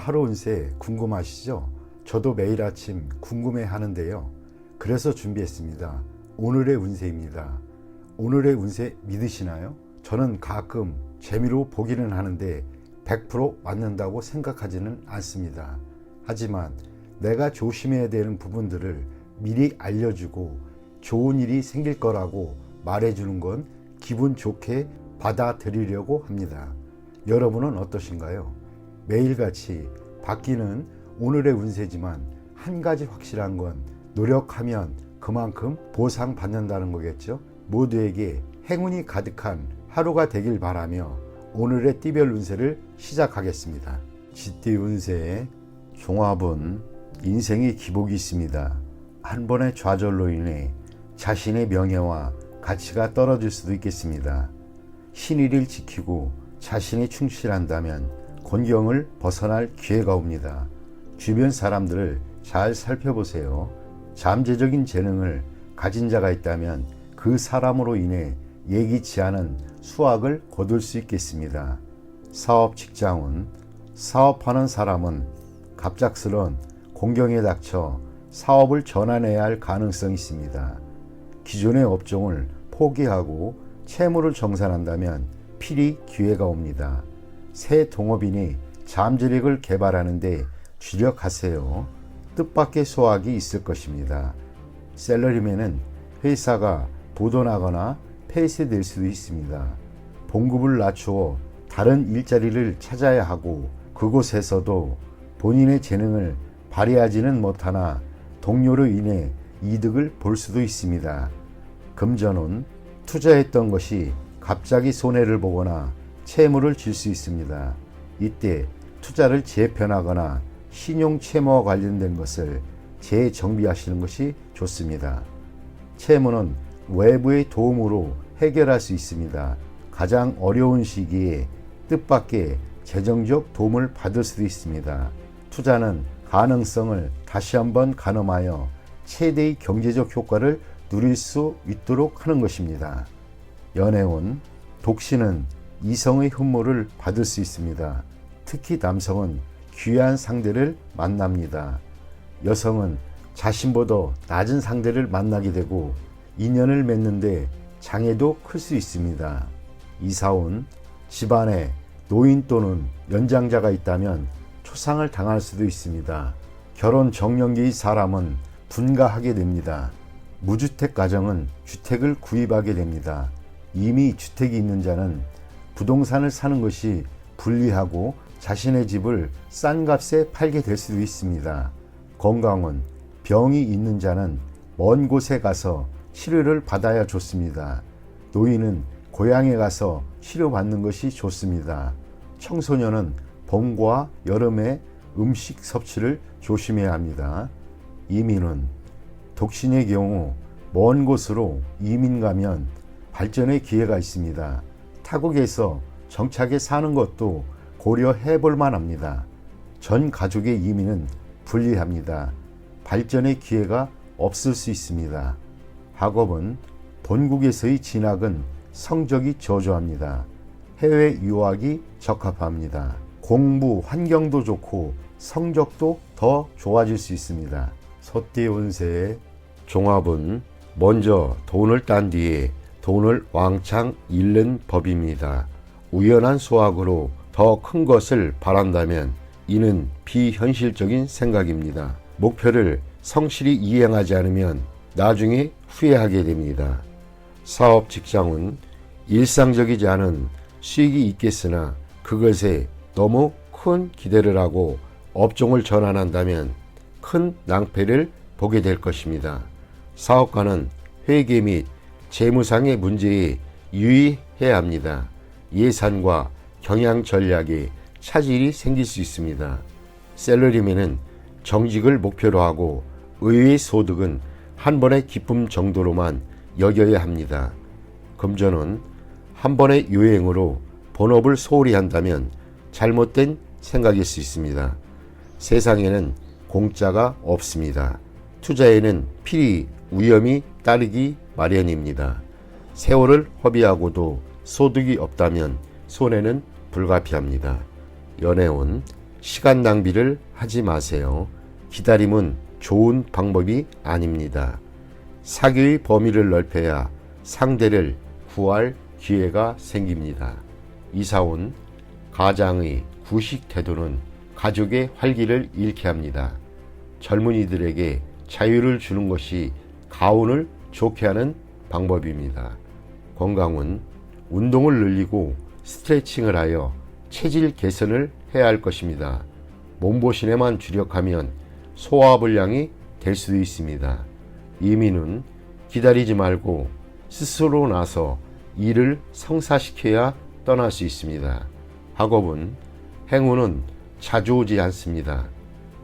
하루 운세 궁금하시죠? 저도 매일 아침 궁금해 하는데요. 그래서 준비했습니다. 오늘의 운세입니다. 오늘의 운세 믿으시나요? 저는 가끔 재미로 보기는 하는데 100% 맞는다고 생각하지는 않습니다. 하지만 내가 조심해야 되는 부분들을 미리 알려주고 좋은 일이 생길 거라고 말해주는 건 기분 좋게 받아들이려고 합니다. 여러분은 어떠신가요? 매일같이 바뀌는 오늘의 운세지만 한 가지 확실한 건 노력하면 그만큼 보상받는다는 거겠죠. 모두에게 행운이 가득한 하루가 되길 바라며 오늘의 띠별 운세를 시작하겠습니다. 쥐띠 운세의 종합은 인생의 기복이 있습니다. 한 번의 좌절로 인해 자신의 명예와 가치가 떨어질 수도 있겠습니다. 신의를 지키고 자신이 충실한다면 곤경을 벗어날 기회가 옵니다. 주변 사람들을 잘 살펴보세요. 잠재적인 재능을 가진 자가 있다면 그 사람으로 인해 예기치 않은 수확을 거둘 수 있겠습니다. 사업 직장운, 사업하는 사람은 갑작스런 공경에 닥쳐 사업을 전환해야 할 가능성이 있습니다. 기존의 업종을 포기하고 채무를 정산한다면 필히 기회가 옵니다. 새 동업인이 잠재력을 개발하는데 주력하세요. 뜻밖의 소확이 있을 것입니다. 셀러리맨은 회사가 부도나거나 폐쇄될 수도 있습니다. 봉급을 낮추어 다른 일자리를 찾아야 하고 그곳에서도 본인의 재능을 발휘하지는 못하나 동료로 인해 이득을 볼 수도 있습니다. 금전운, 투자했던 것이 갑자기 손해를 보거나 채무를 질 수 있습니다. 이때 투자를 재편하거나 신용 채무와 관련된 것을 재정비하시는 것이 좋습니다. 채무는 외부의 도움으로 해결할 수 있습니다. 가장 어려운 시기에 뜻밖의 재정적 도움을 받을 수도 있습니다. 투자는 가능성을 다시 한번 가늠하여 최대의 경제적 효과를 누릴 수 있도록 하는 것입니다. 연애운, 독신은 이성의 흠모를 받을 수 있습니다. 특히 남성은 귀한 상대를 만납니다. 여성은 자신보다 낮은 상대를 만나게 되고 인연을 맺는데 장애도 클 수 있습니다. 이사운, 집안에 노인 또는 연장자가 있다면 초상을 당할 수도 있습니다. 결혼 정년기의 사람은 분가하게 됩니다. 무주택 가정은 주택을 구입하게 됩니다. 이미 주택이 있는 자는 부동산을 사는 것이 불리하고 자신의 집을 싼 값에 팔게 될 수도 있습니다. 건강은 병이 있는 자는 먼 곳에 가서 치료를 받아야 좋습니다. 노인은 고향에 가서 치료받는 것이 좋습니다. 청소년은 봄과 여름에 음식 섭취를 조심해야 합니다. 이민은 독신의 경우 먼 곳으로 이민 가면 발전의 기회가 있습니다. 타국에서 정착해 사는 것도 고려해 볼 만합니다. 전 가족의 이민은 불리합니다. 발전의 기회가 없을 수 있습니다. 학업은 본국에서의 진학은 성적이 저조합니다. 해외 유학이 적합합니다. 공부 환경도 좋고 성적도 더 좋아질 수 있습니다. 소띠 운세의 종합은 먼저 돈을 딴 뒤에 돈을 왕창 잃는 법입니다. 우연한 수확으로 더 큰 것을 바란다면 이는 비현실적인 생각입니다. 목표를 성실히 이행하지 않으면 나중에 후회하게 됩니다. 사업 직장은 일상적이지 않은 수익이 있겠으나 그것에 너무 큰 기대를 하고 업종을 전환한다면 큰 낭패를 보게 될 것입니다. 사업가는 회계 및 재무상의 문제에 유의해야 합니다. 예산과 경영 전략에 차질이 생길 수 있습니다. 셀러리맨은 정직을 목표로 하고 의외의 소득은 한 번의 기쁨 정도로만 여겨야 합니다. 금전은 한 번의 요행으로 본업을 소홀히 한다면 잘못된 생각일 수 있습니다. 세상에는 공짜가 없습니다. 투자에는 필히 위험이 따르기 마련입니다. 세월을 허비하고도 소득이 없다면 손해는 불가피합니다. 연애운, 시간 낭비를 하지 마세요. 기다림은 좋은 방법이 아닙니다. 사교의 범위를 넓혀야 상대를 구할 기회가 생깁니다. 이사온 가장의 구식 태도는 가족의 활기를 잃게 합니다. 젊은이들에게 자유를 주는 것이 가운을 좋게 하는 방법입니다. 건강은 운동을 늘리고 스트레칭을 하여 체질 개선을 해야 할 것입니다. 몸보신에만 주력하면 소화불량이 될 수도 있습니다. 이민은 기다리지 말고 스스로 나서 일을 성사시켜야 떠날 수 있습니다. 학업은 행운은 자주 오지 않습니다.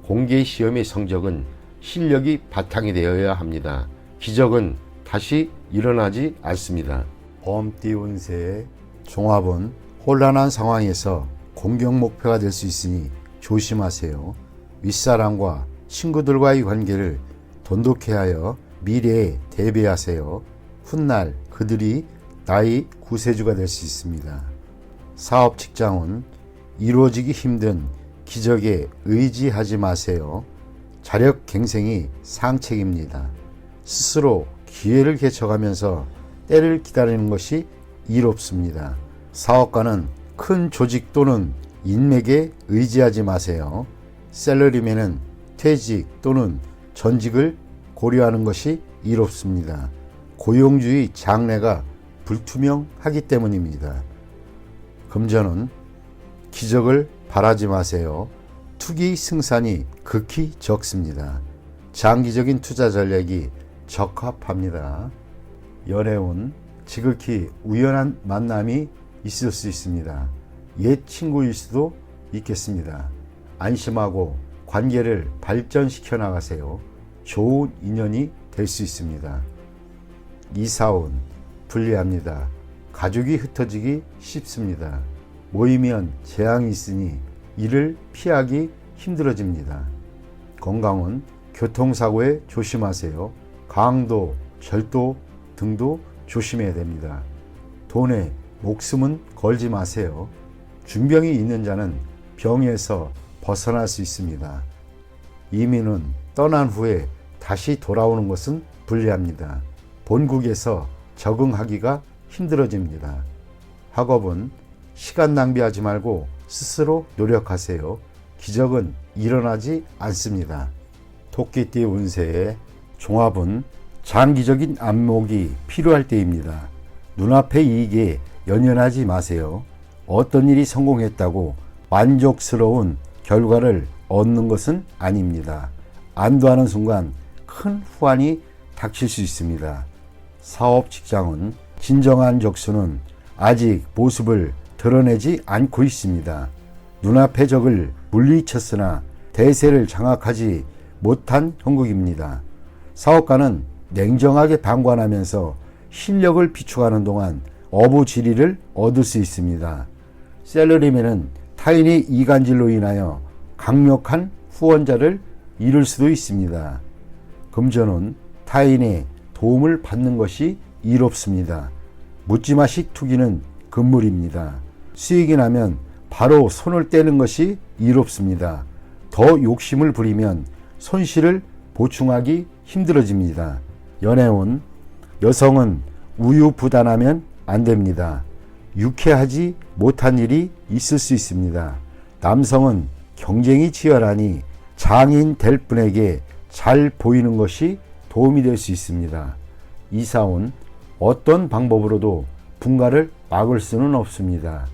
공개 시험의 성적은 실력이 바탕이 되어야 합니다. 기적은 다시 일어나지 않습니다. 범띠 운세의 종합은 혼란한 상황에서 공격 목표가 될 수 있으니 조심하세요. 윗사람과 친구들과의 관계를 돈독히 하여 미래에 대비하세요. 훗날 그들이 나의 구세주가 될 수 있습니다. 사업 직장은 이루어지기 힘든 기적에 의지하지 마세요. 자력 갱생이 상책입니다. 스스로 기회를 개척하면서 때를 기다리는 것이 이롭습니다. 사업가는 큰 조직 또는 인맥에 의지하지 마세요. 샐러리맨은 퇴직 또는 전직을 고려하는 것이 이롭습니다. 고용주의 장래가 불투명하기 때문입니다. 금전은 기적을 바라지 마세요. 투기 승산이 극히 적습니다. 장기적인 투자 전략이 적합합니다. 연애운 지극히 우연한 만남이 있을 수 있습니다. 옛 친구일 수도 있겠습니다. 안심하고 관계를 발전시켜 나가세요. 좋은 인연이 될 수 있습니다. 이사운 불리합니다. 가족이 흩어지기 쉽습니다. 모이면 재앙이 있으니 이를 피하기 힘들어집니다. 건강은 교통사고에 조심하세요. 강도, 절도 등도 조심해야 됩니다. 돈에 목숨은 걸지 마세요. 중병이 있는 자는 병에서 벗어날 수 있습니다. 이민은 떠난 후에 다시 돌아오는 것은 불리합니다. 본국에서 적응하기가 힘들어집니다. 학업은 시간 낭비하지 말고 스스로 노력하세요. 기적은 일어나지 않습니다. 토끼띠 운세의 종합은 장기적인 안목이 필요할 때입니다. 눈앞의 이익에 연연하지 마세요. 어떤 일이 성공했다고 만족스러운 결과를 얻는 것은 아닙니다. 안도하는 순간 큰 후환이 닥칠 수 있습니다. 사업 직장은 진정한 적수는 아직 모습을 드러내지 않고 있습니다. 눈앞의 적을 물리쳤으나 대세를 장악하지 못한 형국입니다. 사업가는 냉정하게 방관하면서 실력을 비축하는 동안 어부지리를 얻을 수 있습니다. 샐러리맨은 타인의 이간질로 인하여 강력한 후원자를 잃을 수도 있습니다. 금전은 타인의 도움을 받는 것이 이롭습니다. 묻지마식 투기는 금물입니다. 수익이 나면 바로 손을 떼는 것이 이롭습니다. 더 욕심을 부리면 손실을 보충하기 힘들어집니다. 연애운 여성은 우유부단하면 안 됩니다. 유쾌하지 못한 일이 있을 수 있습니다. 남성은 경쟁이 치열하니 장인 될 분에게 잘 보이는 것이 도움이 될 수 있습니다. 이사온 어떤 방법으로도 분가를 막을 수는 없습니다.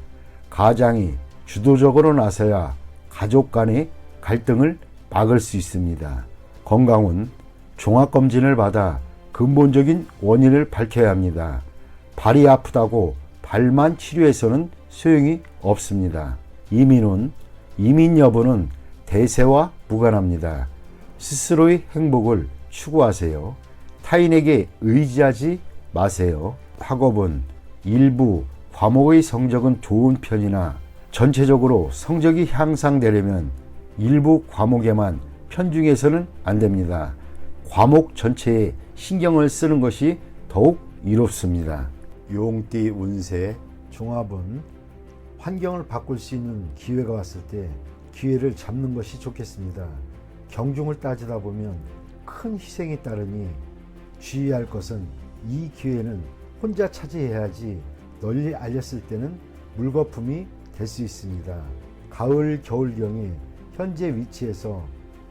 가장이 주도적으로 나서야 가족 간의 갈등을 막을 수 있습니다. 건강은 종합검진을 받아 근본적인 원인을 밝혀야 합니다. 발이 아프다고 발만 치료해서는 소용이 없습니다. 이민 여부는 대세와 무관합니다. 스스로의 행복을 추구하세요. 타인에게 의지하지 마세요. 학업은 일부 과목의 성적은 좋은 편이나 전체적으로 성적이 향상되려면 일부 과목에만 편중해서는 안 됩니다. 과목 전체에 신경을 쓰는 것이 더욱 이롭습니다. 용띠 운세 종합은 환경을 바꿀 수 있는 기회가 왔을 때 기회를 잡는 것이 좋겠습니다. 경중을 따지다 보면 큰 희생이 따르니 주의할 것은 이 기회는 혼자 차지해야지 널리 알렸을 때는 물거품이 될 수 있습니다. 가을 겨울경에 현재 위치에서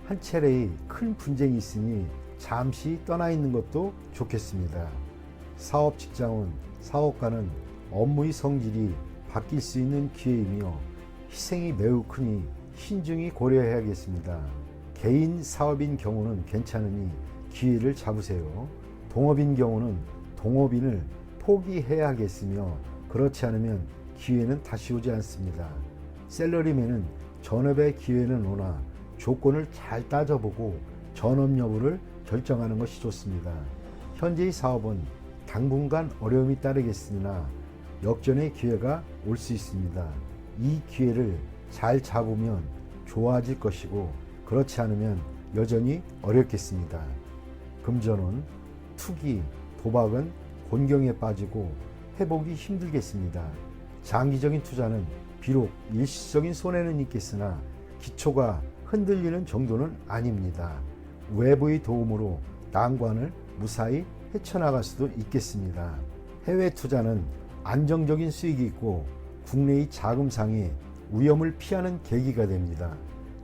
한 차례의 큰 분쟁이 있으니 잠시 떠나 있는 것도 좋겠습니다. 사업 직장은 사업가는 업무의 성질이 바뀔 수 있는 기회이며 희생이 매우 크니 신중히 고려해야겠습니다. 개인 사업인 경우는 괜찮으니 기회를 잡으세요. 동업인 경우는 동업인을 포기해야겠으며 그렇지 않으면 기회는 다시 오지 않습니다. 샐러리맨은 전업의 기회는 오나 조건을 잘 따져보고 전업 여부를 결정하는 것이 좋습니다. 현재의 사업은 당분간 어려움이 따르겠으나 역전의 기회가 올 수 있습니다. 이 기회를 잘 잡으면 좋아질 것이고 그렇지 않으면 여전히 어렵겠습니다. 금전은 투기, 도박은 곤경에 빠지고 회복이 힘들겠습니다. 장기적인 투자는 비록 일시적인 손해는 있겠으나 기초가 흔들리는 정도는 아닙니다. 외부의 도움으로 난관을 무사히 헤쳐나갈 수도 있겠습니다. 해외 투자는 안정적인 수익이 있고 국내의 자금상의 위험을 피하는 계기가 됩니다.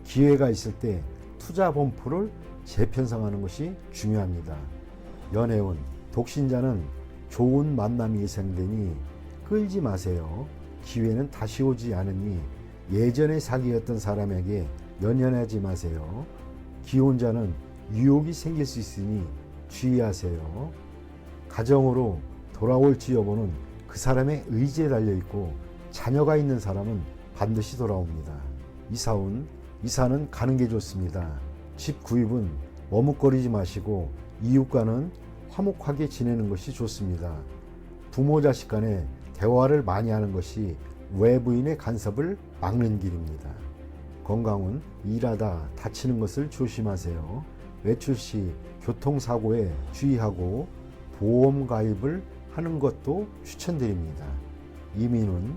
기회가 있을 때 투자 범프를 재편성하는 것이 중요합니다. 연애운, 독신자는 좋은 만남이 예상되니 끌지 마세요. 기회는 다시 오지 않으니 예전에 사귀었던 사람에게 연연하지 마세요. 기혼자는 유혹이 생길 수 있으니 주의하세요. 가정으로 돌아올지 여부는 그 사람의 의지에 달려있고 자녀가 있는 사람은 반드시 돌아옵니다. 이사는 가는 게 좋습니다. 집 구입은 머뭇거리지 마시고 이웃과는 화목하게 지내는 것이 좋습니다. 부모 자식 간에 대화를 많이 하는 것이 외부인의 간섭을 막는 길입니다. 건강은 일하다 다치는 것을 조심하세요. 외출 시 교통사고에 주의하고 보험 가입을 하는 것도 추천드립니다. 이민은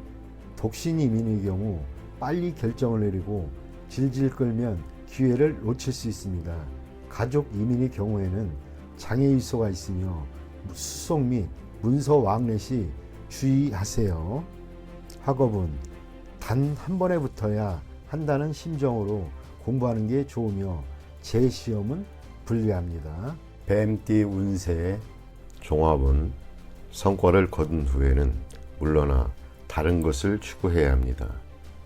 독신 이민의 경우 빨리 결정을 내리고 질질 끌면 기회를 놓칠 수 있습니다. 가족 이민의 경우에는 장애유서가 있으며 수속 및 문서 왕래 시 주의하세요. 학업은 단 한 번에 붙어야 한다는 심정으로 공부하는 게 좋으며 재시험은 불리합니다. 뱀띠 운세 종합은 성과를 거둔 후에는 물러나 다른 것을 추구해야 합니다.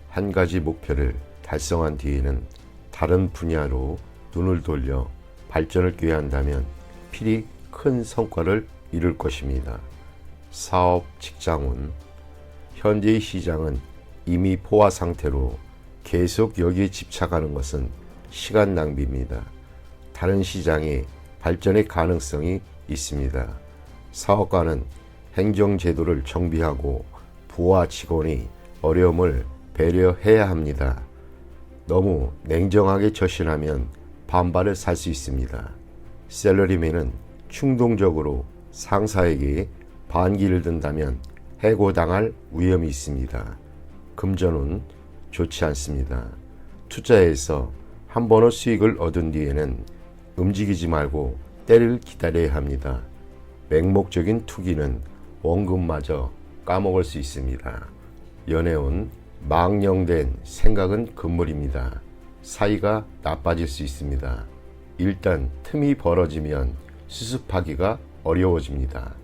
한 가지 목표를 달성한 뒤에는 다른 분야로 눈을 돌려 발전을 꾀한다면 필히 큰 성과를 이룰 것입니다. 사업, 직장운 현재의 시장은 이미 포화 상태로 계속 여기에 집착하는 것은 시간 낭비입니다. 다른 시장에 발전의 가능성이 있습니다. 사업가는 행정제도를 정비하고 부하 직원이 어려움을 배려해야 합니다. 너무 냉정하게 처신하면 반발을 살 수 있습니다. 샐러리맨은 충동적으로 상사에게 반기를 든다면 해고당할 위험이 있습니다. 금전은 좋지 않습니다. 투자해서 한 번의 수익을 얻은 뒤에는 움직이지 말고 때를 기다려야 합니다. 맹목적인 투기는 원금마저 까먹을 수 있습니다. 연애운 망령된 생각은 금물입니다. 사이가 나빠질 수 있습니다. 일단 틈이 벌어지면 수습하기가 어려워집니다.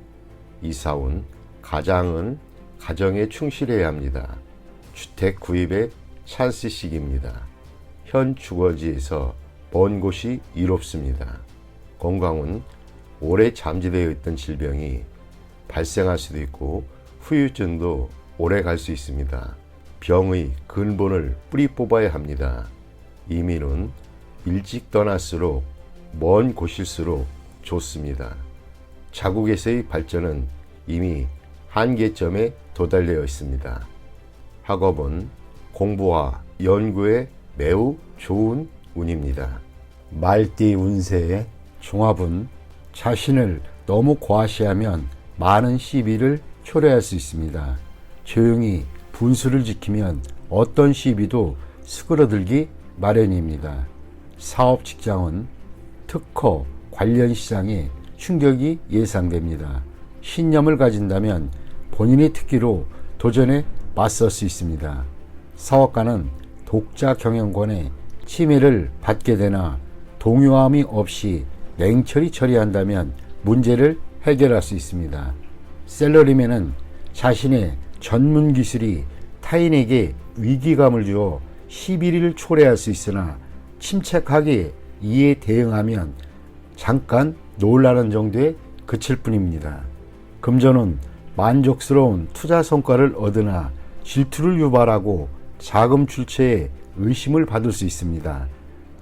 이사운 가장은 가정에 충실해야 합니다. 주택 구입의 찬스 시기입니다. 현 주거지에서 먼 곳이 이롭습니다. 건강은 오래 잠재되어 있던 질병이 발생할 수도 있고 후유증도 오래 갈 수 있습니다. 병의 근본을 뿌리 뽑아야 합니다. 이민은 일찍 떠날수록 먼 곳일수록 좋습니다. 자국에서의 발전은 이미 한계점에 도달되어 있습니다. 학업은 공부와 연구에 매우 좋은 운입니다. 말띠 운세의 종합은 자신을 너무 과시하면 많은 시비를 초래할 수 있습니다. 조용히 분수를 지키면 어떤 시비도 수그러들기 마련입니다. 사업 직장은 특허 관련 시장에 충격이 예상됩니다. 신념을 가진다면 본인의 특기로 도전에 맞설 수 있습니다. 사업가는 독자 경영권의 침해를 받게 되나 동요함이 없이 냉철히 처리한다면 문제를 해결할 수 있습니다. 셀러리맨은 자신의 전문 기술이 타인에게 위기감을 주어 시비를 초래할 수 있으나 침착하게 이에 대응하면 잠깐 놀라는 정도에 그칠 뿐입니다. 금전은 만족스러운 투자 성과를 얻으나 질투를 유발하고 자금 출처에 의심을 받을 수 있습니다.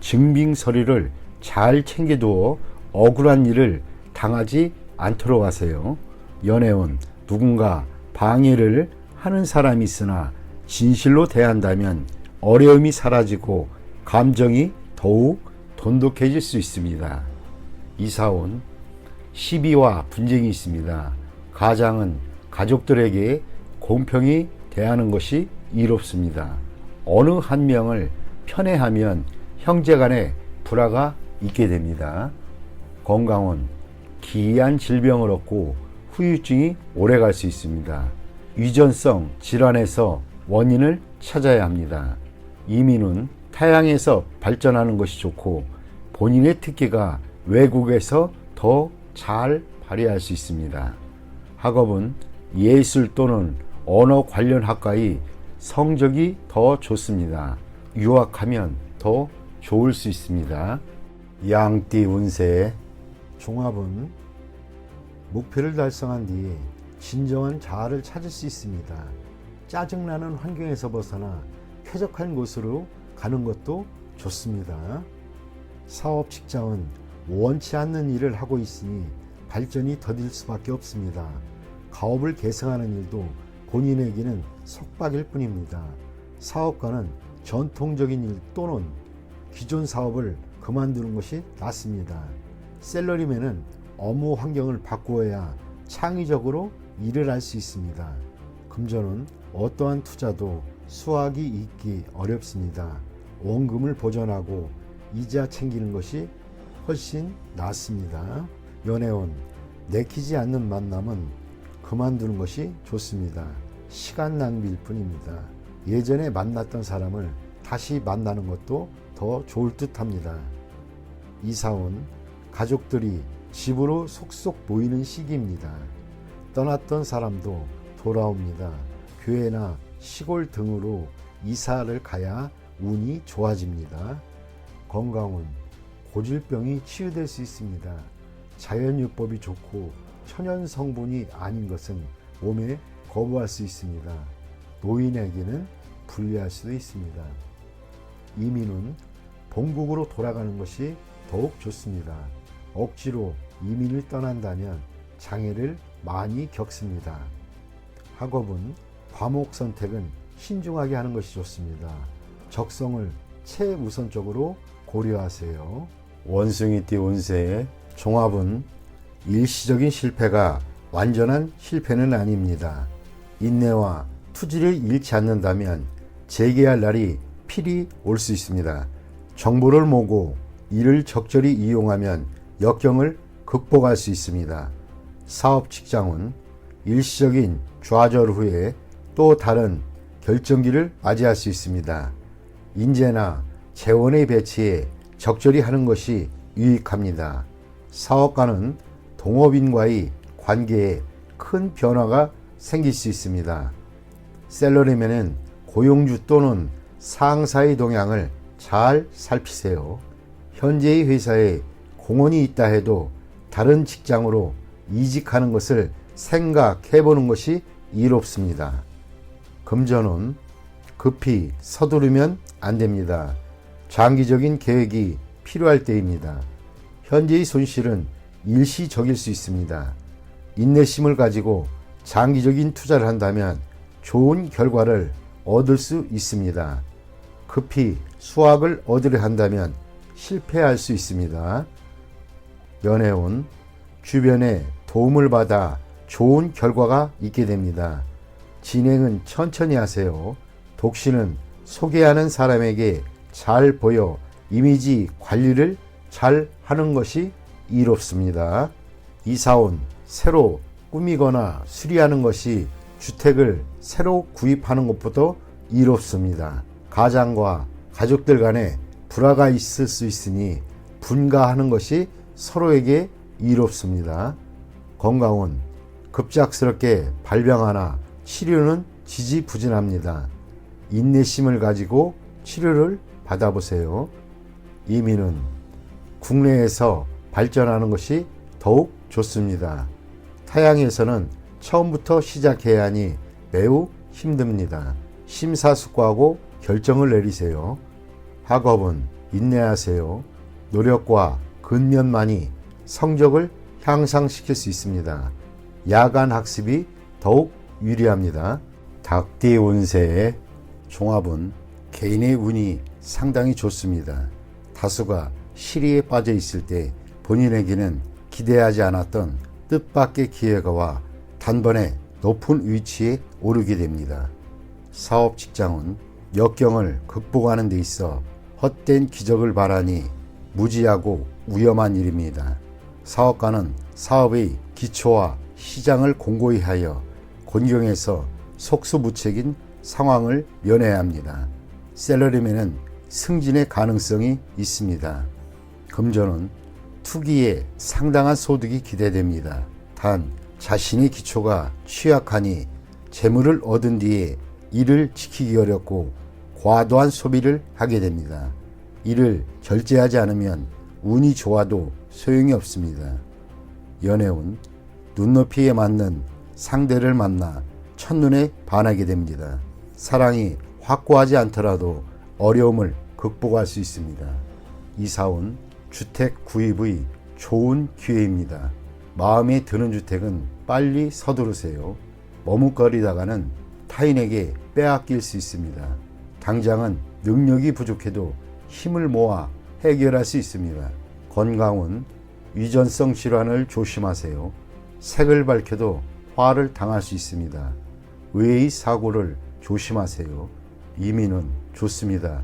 증빙 서류를 잘 챙겨두어 억울한 일을 당하지 않도록 하세요. 연애운 누군가 방해를 하는 사람이 있으나 진실로 대한다면 어려움이 사라지고 감정이 더욱 돈독해질 수 있습니다. 이사온 시비와 분쟁이 있습니다. 가장은 가족들에게 공평히 대하는 것이 이롭습니다. 어느 한 명을 편애하면 형제간의 불화가 있게 됩니다. 건강은 기이한 질병을 얻고 후유증이 오래갈 수 있습니다. 유전성 질환에서 원인을 찾아야 합니다. 이민은 타향에서 발전하는 것이 좋고 본인의 특기가 외국에서 더 잘 발휘할 수 있습니다. 학업은 예술 또는 언어 관련 학과의 성적이 더 좋습니다. 유학하면 더 좋을 수 있습니다. 양띠 운세 종합은 목표를 달성한 뒤에 진정한 자아를 찾을 수 있습니다. 짜증나는 환경에서 벗어나 쾌적한 곳으로 가는 것도 좋습니다. 사업 직장은 원치 않는 일을 하고 있으니 발전이 더딜 수밖에 없습니다. 가업을 계승하는 일도 본인에게는 속박일 뿐입니다. 사업가는 전통적인 일 또는 기존 사업을 그만두는 것이 낫습니다. 셀러리맨은 업무 환경을 바꾸어야 창의적으로 일을 할 수 있습니다. 금전은 어떠한 투자도 수확이 있기 어렵습니다. 원금을 보전하고 이자 챙기는 것이 훨씬 낫습니다. 연애운 내키지 않는 만남은 그만두는 것이 좋습니다. 시간 낭비일 뿐입니다. 예전에 만났던 사람을 다시 만나는 것도 더 좋을 듯 합니다. 이사온 가족들이 집으로 속속 모이는 시기입니다. 떠났던 사람도 돌아옵니다. 교회나 시골 등으로 이사를 가야 운이 좋아집니다. 건강은 고질병이 치유될 수 있습니다. 자연요법이 좋고 천연 성분이 아닌 것은 몸에 거부할 수 있습니다. 노인에게는 불리할 수도 있습니다. 이민은 본국으로 돌아가는 것이 더욱 좋습니다. 억지로 이민을 떠난다면 장애를 많이 겪습니다. 학업은 과목 선택은 신중하게 하는 것이 좋습니다. 적성을 최우선적으로 고려하세요. 원숭이띠 운세의 종합은 일시적인 실패가 완전한 실패는 아닙니다. 인내와 투지를 잃지 않는다면 재개할 날이 필히 올 수 있습니다. 정보를 모으고 이를 적절히 이용하면 역경을 극복할 수 있습니다. 사업 직장은 일시적인 좌절 후에 또 다른 결정기를 맞이할 수 있습니다. 인재나 재원의 배치에 적절히 하는 것이 유익합니다. 사업가는 동업인과의 관계에 큰 변화가 생길 수 있습니다. 셀러리맨은 고용주 또는 상사의 동향을 잘 살피세요. 현재의 회사에 공헌이 있다 해도 다른 직장으로 이직하는 것을 생각해 보는 것이 이롭습니다. 금전은 급히 서두르면 안 됩니다. 장기적인 계획이 필요할 때입니다. 현재의 손실은 일시적일 수 있습니다. 인내심을 가지고 장기적인 투자를 한다면 좋은 결과를 얻을 수 있습니다. 급히 수확을 얻으려 한다면 실패할 수 있습니다. 연애운 주변의 도움을 받아 좋은 결과가 있게 됩니다. 진행은 천천히 하세요. 독신은 소개하는 사람에게 잘 보여 이미지 관리를 잘 하는 것이 이롭습니다. 이사온 새로 꾸미거나 수리하는 것이 주택을 새로 구입하는 것보다 이롭습니다. 가장과 가족들 간에 불화가 있을 수 있으니 분가하는 것이 서로에게 이롭습니다. 건강은 급작스럽게 발병하나 치료는 지지부진합니다. 인내심을 가지고 치료를 받아보세요. 이민은 국내에서 발전하는 것이 더욱 좋습니다. 타양에서는 처음부터 시작해야 하니 매우 힘듭니다. 심사숙고하고 결정을 내리세요. 학업은 인내하세요. 노력과 근면만이 성적을 향상시킬 수 있습니다. 야간 학습이 더욱 유리합니다. 닭띠 운세의 종합은 개인의 운이 상당히 좋습니다. 다수가 시리에 빠져 있을 때 본인에게는 기대하지 않았던 뜻밖의 기회가 와 단번에 높은 위치에 오르게 됩니다. 사업 직장은 역경을 극복하는 데 있어 헛된 기적을 바라니 무지하고 위험한 일입니다. 사업가는 사업의 기초와 시장을 공고히 하여 곤경에서 속수무책인 상황을 면해야 합니다. 셀러리맨은 승진의 가능성이 있습니다. 금전은 투기에 상당한 소득이 기대됩니다. 단 자신의 기초가 취약하니 재물을 얻은 뒤에 이를 지키기 어렵고 과도한 소비를 하게 됩니다. 이를 절제하지 않으면 운이 좋아도 소용이 없습니다. 연애운 눈높이에 맞는 상대를 만나 첫눈에 반하게 됩니다. 사랑이 확고하지 않더라도 어려움을 극복할 수 있습니다. 이사온 주택 구입의 좋은 기회입니다. 마음에 드는 주택은 빨리 서두르세요. 머뭇거리다가는 타인에게 빼앗길 수 있습니다. 당장은 능력이 부족해도 힘을 모아 해결할 수 있습니다. 건강은 위전성 질환을 조심하세요. 색을 밝혀도 화를 당할 수 있습니다. 의의 사고를 조심하세요. 이민은 좋습니다.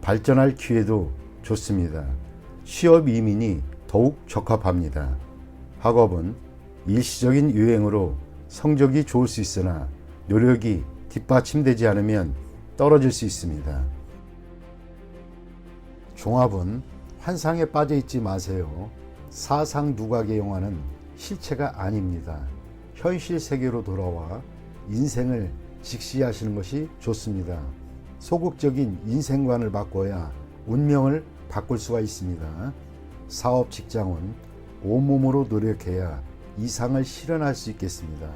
발전할 기회도 좋습니다. 취업 이민이 더욱 적합합니다. 학업은 일시적인 유행으로 성적이 좋을 수 있으나 노력이 뒷받침되지 않으면 떨어질 수 있습니다. 종합은 환상에 빠져 있지 마세요. 사상 누각의 영화는 실체가 아닙니다. 현실 세계로 돌아와 인생을 직시하시는 것이 좋습니다. 소극적인 인생관을 바꿔야 운명을 바꿀 수가 있습니다. 사업 직장은 온몸으로 노력해야 이상을 실현할 수 있겠습니다.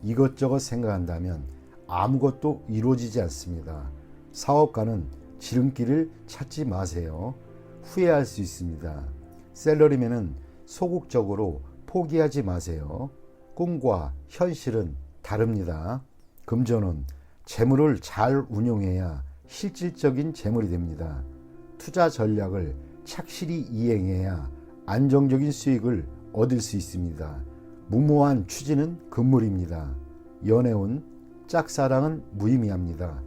이것저것 생각한다면 아무것도 이루어지지 않습니다. 사업가는 지름길을 찾지 마세요. 후회할 수 있습니다. 셀러리맨은 소극적으로 포기하지 마세요. 꿈과 현실은 다릅니다. 금전은 재물을 잘 운용해야 실질적인 재물이 됩니다. 투자 전략을 착실히 이행해야 안정적인 수익을 얻을 수 있습니다. 무모한 추진은 금물입니다. 연애운 짝사랑은 무의미합니다.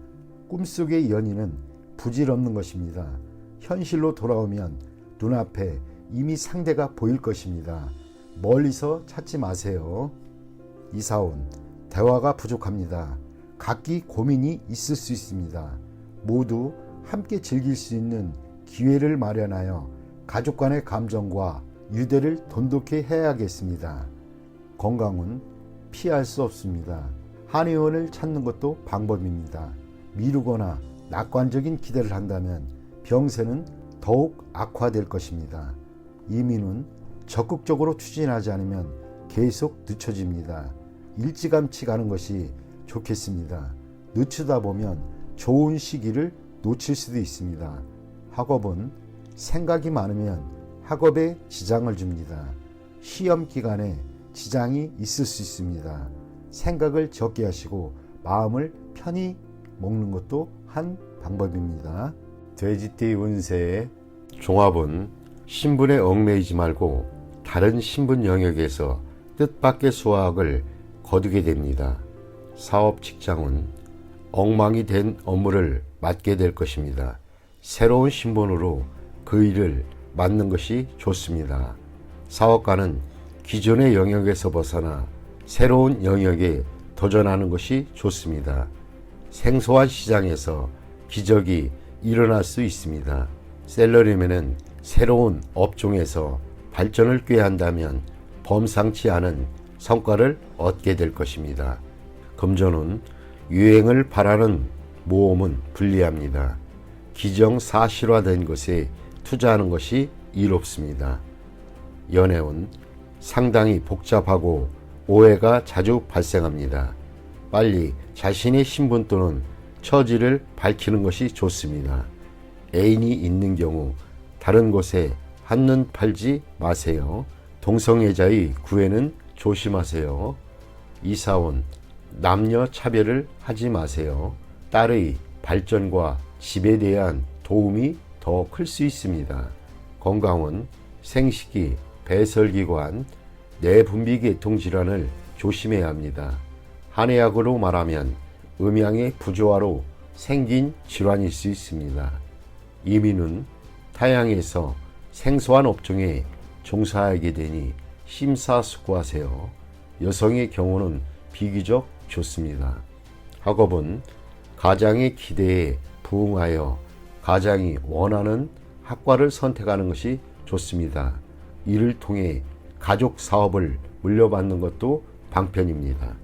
꿈속의 연인은 부질없는 것입니다. 현실로 돌아오면 눈앞에 이미 상대가 보일 것입니다. 멀리서 찾지 마세요. 이사온 대화가 부족합니다. 각기 고민이 있을 수 있습니다. 모두 함께 즐길 수 있는 기회를 마련하여 가족 간의 감정과 유대를 돈독히 해야겠습니다. 건강은 피할 수 없습니다. 한의원을 찾는 것도 방법입니다. 미루거나 낙관적인 기대를 한다면 병세는 더욱 악화될 것입니다. 이민은 적극적으로 추진하지 않으면 계속 늦춰집니다. 일찌감치 가는 것이 좋겠습니다. 늦추다 보면 좋은 시기를 놓칠 수도 있습니다. 학업은 생각이 많으면 학업에 지장을 줍니다. 시험 기간에 지장이 있을 수 있습니다. 생각을 적게 하시고 마음을 편히 먹는 것도 한 방법입니다. 돼지띠 운세의 종합은 신분에 얽매이지 말고 다른 신분 영역에서 뜻밖의 수확을 거두게 됩니다. 사업 직장은 엉망이 된 업무를 맡게 될 것입니다. 새로운 신분으로 그 일을 맡는 것이 좋습니다. 사업가는 기존의 영역에서 벗어나 새로운 영역에 도전하는 것이 좋습니다. 생소한 시장에서 기적이 일어날 수 있습니다. 셀러리맨은 새로운 업종에서 발전을 꾀한다면 범상치 않은 성과를 얻게 될 것입니다. 금전은 유행을 바라는 모험은 불리합니다. 기정사실화된 것에 투자하는 것이 이롭습니다. 연애운 상당히 복잡하고 오해가 자주 발생합니다. 빨리 자신의 신분 또는 처지를 밝히는 것이 좋습니다. 애인이 있는 경우 다른 곳에 한눈 팔지 마세요. 동성애자의 구애는 조심하세요. 이사온 남녀 차별을 하지 마세요. 딸의 발전과 집에 대한 도움이 더 클 수 있습니다. 건강은 생식기, 배설기관, 내분비계통 질환을 조심해야 합니다. 한의학으로 말하면 음양의 부조화로 생긴 질환일 수 있습니다. 이민은 타향에서 생소한 업종에 종사하게 되니 심사숙고하세요. 여성의 경우는 비교적 좋습니다. 학업은 가장의 기대에 부응하여 가장이 원하는 학과를 선택하는 것이 좋습니다. 이를 통해 가족 사업을 물려받는 것도 방편입니다.